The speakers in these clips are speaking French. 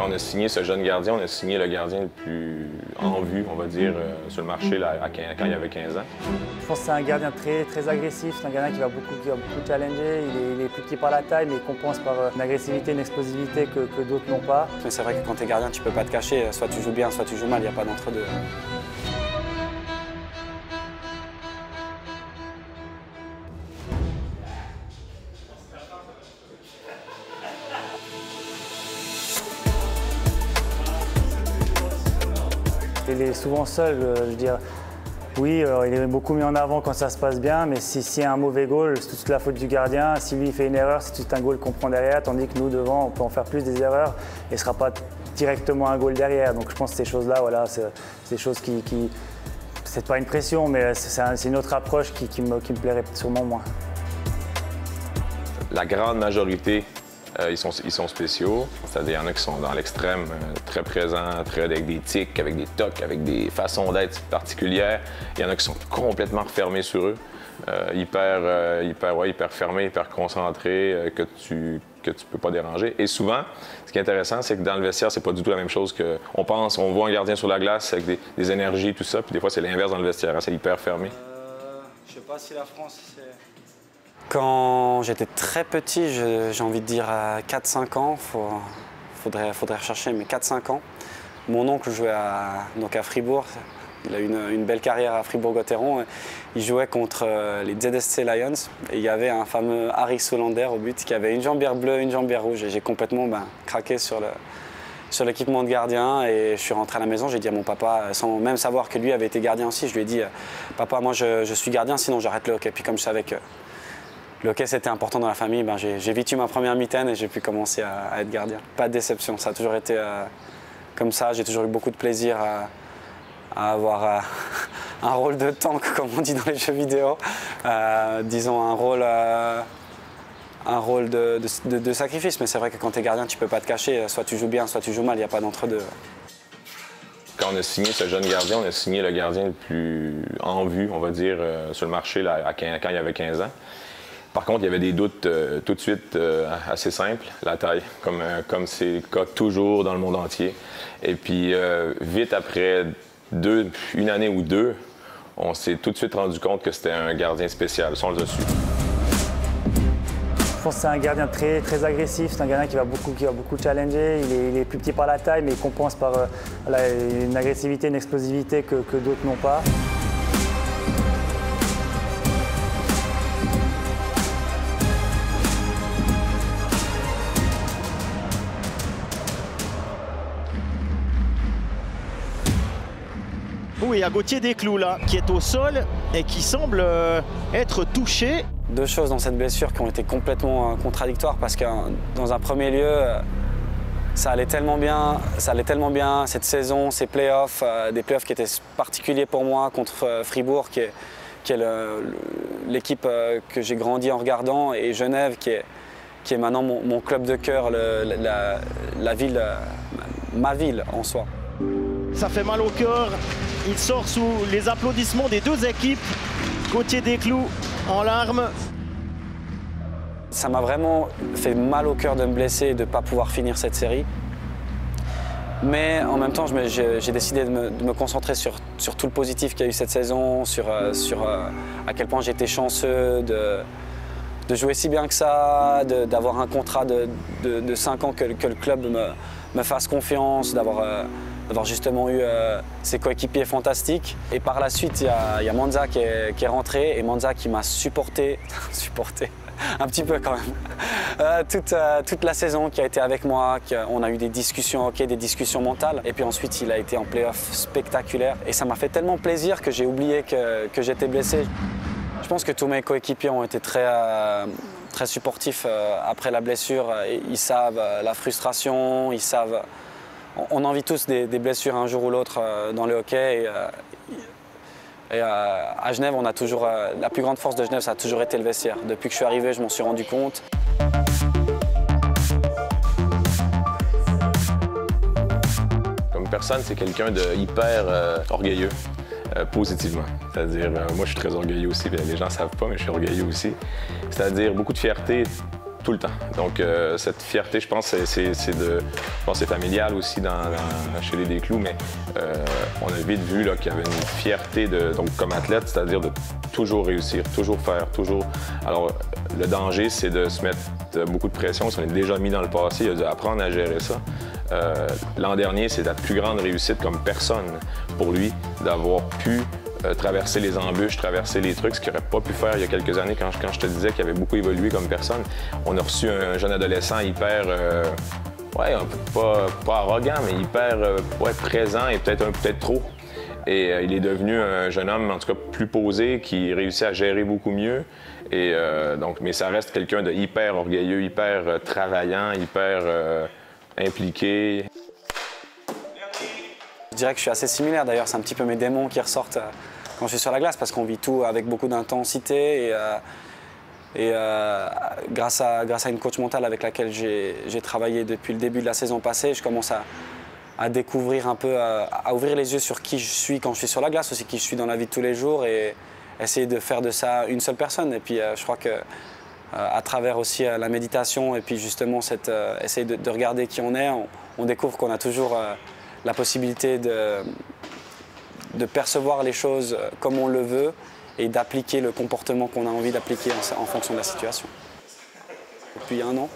Quand on a signé ce jeune gardien, on a signé le gardien le plus en vue, on va dire, sur le marché là, quand il avait 15 ans. Je pense que c'est un gardien très agressif, c'est un gardien qui va beaucoup challenger, il est plus petit par la taille, mais il compense par une agressivité, une explosivité que d'autres n'ont pas. Mais c'est vrai que quand tu es gardien, tu peux pas te cacher, soit tu joues bien, soit tu joues mal, il n'y a pas d'entre-deux. Il est souvent seul, je veux dire. Oui, il est beaucoup mis en avant quand ça se passe bien, mais s'il y a un mauvais goal, c'est toute la faute du gardien. Si lui fait une erreur, c'est tout un goal qu'on prend derrière, tandis que nous, devant, on peut en faire plus des erreurs et ce ne sera pas directement un goal derrière. Donc je pense que ces choses-là, voilà, c'est des choses qui c'est pas une pression, mais c'est une autre approche qui me plairait sûrement moins. La grande majorité, ils sont spéciaux. C'est-à-dire, il y en a qui sont dans l'extrême, très présents, avec des tics, avec des tocs, avec des façons d'être particulières. Il y en a qui sont complètement refermés sur eux, hyper fermés, hyper concentrés, que tu peux pas déranger. Et souvent, ce qui est intéressant, c'est que dans le vestiaire, c'est pas du tout la même chose qu'on pense. On voit un gardien sur la glace avec des énergies, tout ça, puis des fois, c'est l'inverse dans le vestiaire, hein, c'est hyper fermé. Je sais pas si la France, c'est... Quand j'étais très petit, j'ai envie de dire à 4-5 ans, faudrait rechercher, mais 4-5 ans, mon oncle jouait à Fribourg. Il a eu une belle carrière à Fribourg-Gotteron. Il jouait contre les ZSC Lions et il y avait un fameux Harry Solander au but qui avait une jambière bleue, une jambière rouge. Et j'ai complètement craqué sur l'équipement de gardien et je suis rentré à la maison. J'ai dit à mon papa, sans même savoir que lui avait été gardien aussi, je lui ai dit « Papa, moi je suis gardien, sinon j'arrête le hockey ». Puis comme je savais que le hockey c'était important dans la famille, j'ai vite eu ma première mitaine et j'ai pu commencer à être gardien. Pas de déception, ça a toujours été comme ça. J'ai toujours eu beaucoup de plaisir à avoir un rôle de tank, comme on dit dans les jeux vidéo. Disons un rôle de sacrifice, mais c'est vrai que quand tu es gardien, tu peux pas te cacher. Soit tu joues bien, soit tu joues mal, il n'y a pas d'entre-deux. Quand on a signé ce jeune gardien, on a signé le gardien le plus en vue, on va dire, sur le marché là, quand il avait 15 ans. Par contre, il y avait des doutes tout de suite assez simples, la taille, comme c'est le cas toujours dans le monde entier. Et puis, vite après une année ou deux, on s'est tout de suite rendu compte que c'était un gardien spécial, ça on l'a su. Je pense que c'est un gardien très agressif, c'est un gardien qui va beaucoup challenger, il est plus petit par la taille, mais il compense par une agressivité, une explosivité que d'autres n'ont pas. Oui, il y a Gauthier Desclous là, qui est au sol et qui semble être touché. Deux choses dans cette blessure qui ont été complètement contradictoires parce que dans un premier lieu, ça allait tellement bien cette saison, ces playoffs, des playoffs qui étaient particuliers pour moi contre Fribourg, qui est l'équipe que j'ai grandi en regardant, et Genève qui est maintenant mon club de cœur, la ville, ma ville en soi. Ça fait mal au cœur. Il sort sous les applaudissements des deux équipes. Gauthier Desclous en larmes. Ça m'a vraiment fait mal au cœur de me blesser et de ne pas pouvoir finir cette série. Mais en même temps, j'ai décidé de me concentrer sur tout le positif qu'il y a eu cette saison, sur à quel point j'étais chanceux de jouer si bien que ça, d'avoir un contrat de 5 ans, que le club me fasse confiance, d'avoir justement eu ses coéquipiers fantastiques. Et par la suite, il y a Monza qui est rentré, et Monza qui m'a supporté un petit peu quand même, toute la saison, qui a été avec moi, on a eu des discussions hockey, des discussions mentales. Et puis ensuite, il a été en play-off spectaculaire. Et ça m'a fait tellement plaisir que j'ai oublié que j'étais blessé. Je pense que tous mes coéquipiers ont été très supportifs après la blessure. Ils savent la frustration, ils savent... On en vit tous des blessures un jour ou l'autre dans le hockey. Et à Genève, on a toujours, la plus grande force de Genève, ça a toujours été le vestiaire. Depuis que je suis arrivé, je m'en suis rendu compte. Comme personne, c'est quelqu'un de hyper orgueilleux, positivement. C'est-à-dire, moi je suis très orgueilleux aussi, les gens ne savent pas, mais je suis orgueilleux aussi. C'est-à-dire beaucoup de fierté tout le temps. Donc, cette fierté, je pense, c'est familial aussi chez les Desclous, mais on a vite vu qu'il y avait une fierté donc, comme athlète, c'est-à-dire de toujours réussir, toujours faire, toujours... Alors, le danger, c'est de se mettre beaucoup de pression, si on est déjà mis dans le passé, il a dû apprendre à gérer ça. L'an dernier, c'est la plus grande réussite comme personne pour lui d'avoir pu traverser les embûches, traverser les trucs, ce qu'il n'aurait pas pu faire il y a quelques années quand je te disais qu'il avait beaucoup évolué comme personne. On a reçu un jeune adolescent hyper, ouais, un peu pas arrogant, mais hyper présent et peut-être trop. Et il est devenu un jeune homme, en tout cas, plus posé, qui réussit à gérer beaucoup mieux. Et donc, mais ça reste quelqu'un de hyper orgueilleux, hyper travaillant, hyper impliqué. Je dirais que je suis assez similaire d'ailleurs, c'est un petit peu mes démons qui ressortent quand je suis sur la glace parce qu'on vit tout avec beaucoup d'intensité et grâce à une coach mentale avec laquelle j'ai travaillé depuis le début de la saison passée, je commence à découvrir un peu, à ouvrir les yeux sur qui je suis quand je suis sur la glace, aussi qui je suis dans la vie de tous les jours et essayer de faire de ça une seule personne. Et puis je crois que à travers aussi la méditation et puis justement essayer de regarder qui on est, on découvre qu'on a toujours la possibilité de percevoir les choses comme on le veut et d'appliquer le comportement qu'on a envie d'appliquer en fonction de la situation. Depuis 1 an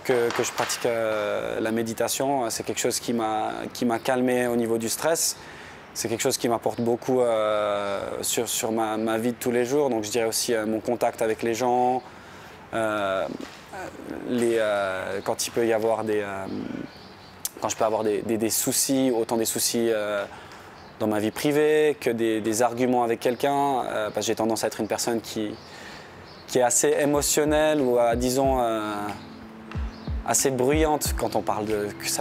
que je pratique la méditation, c'est quelque chose qui m'a calmé au niveau du stress. C'est quelque chose qui m'apporte beaucoup sur ma vie de tous les jours. Donc je dirais aussi mon contact avec les gens, quand il peut y avoir quand je peux avoir des soucis, autant des soucis dans ma vie privée que des arguments avec quelqu'un, parce que j'ai tendance à être une personne qui est assez émotionnelle ou disons assez bruyante quand on parle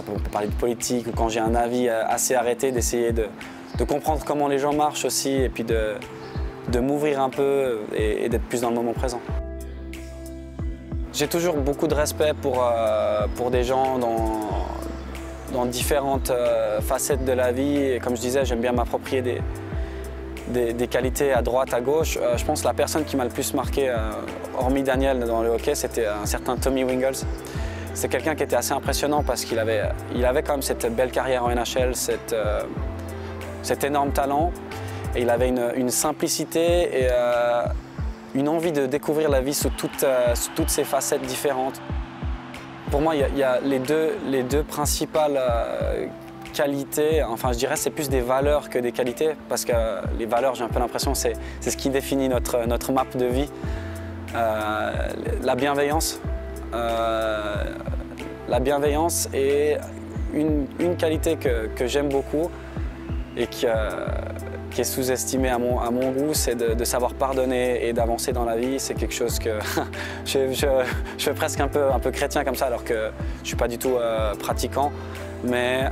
on peut parler de politique ou quand j'ai un avis assez arrêté, d'essayer de comprendre comment les gens marchent aussi et puis de m'ouvrir un peu et d'être plus dans le moment présent. J'ai toujours beaucoup de respect pour des gens dans différentes facettes de la vie. Et comme je disais, j'aime bien m'approprier des qualités à droite, à gauche. Je pense que la personne qui m'a le plus marqué, hormis Daniel dans le hockey, c'était un certain Tommy Wingels. C'est quelqu'un qui était assez impressionnant parce qu'il avait quand même cette belle carrière en NHL, cet énorme talent. Et il avait une simplicité et une envie de découvrir la vie sous toutes ses facettes différentes. Pour moi, il y a les deux principales qualités, enfin je dirais c'est plus des valeurs que des qualités, parce que les valeurs, j'ai un peu l'impression, c'est ce qui définit notre map de vie. La bienveillance. La bienveillance est une qualité que j'aime beaucoup et qui est sous-estimée à mon goût, c'est de savoir pardonner et d'avancer dans la vie. C'est quelque chose que je fais presque un peu chrétien comme ça, alors que je ne suis pas du tout pratiquant. Mais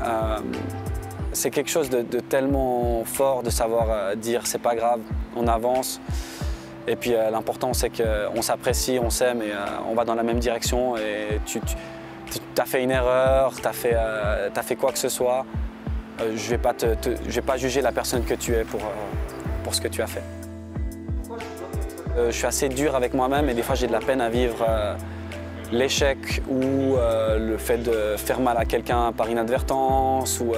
c'est quelque chose de tellement fort de savoir dire c'est pas grave, on avance. Et puis l'important c'est qu'on s'apprécie, on s'aime et on va dans la même direction. Et tu as fait une erreur, tu as fait quoi que ce soit. Je ne vais pas juger la personne que tu es pour ce que tu as fait. Je suis assez dur avec moi-même et des fois j'ai de la peine à vivre l'échec ou le fait de faire mal à quelqu'un par inadvertance ou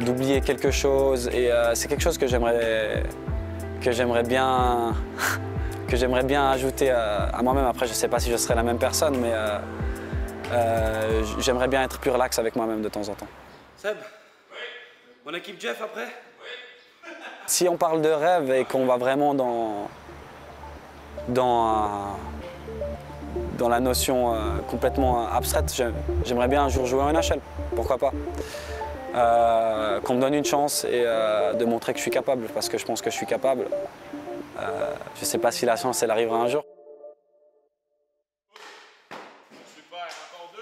d'oublier quelque chose. Et c'est quelque chose que j'aimerais bien ajouter à moi-même. Après, je ne sais pas si je serai la même personne, mais j'aimerais bien être plus relax avec moi-même de temps en temps. Seb, on équipe Jeff après? Oui. Si on parle de rêve et qu'on va vraiment dans la notion complètement abstraite, j'aimerais bien un jour jouer en NHL, pourquoi pas. Qu'on me donne une chance et de montrer que je suis capable, parce que je pense que je suis capable. Je ne sais pas si la chance elle arrivera un jour. Super, encore 2.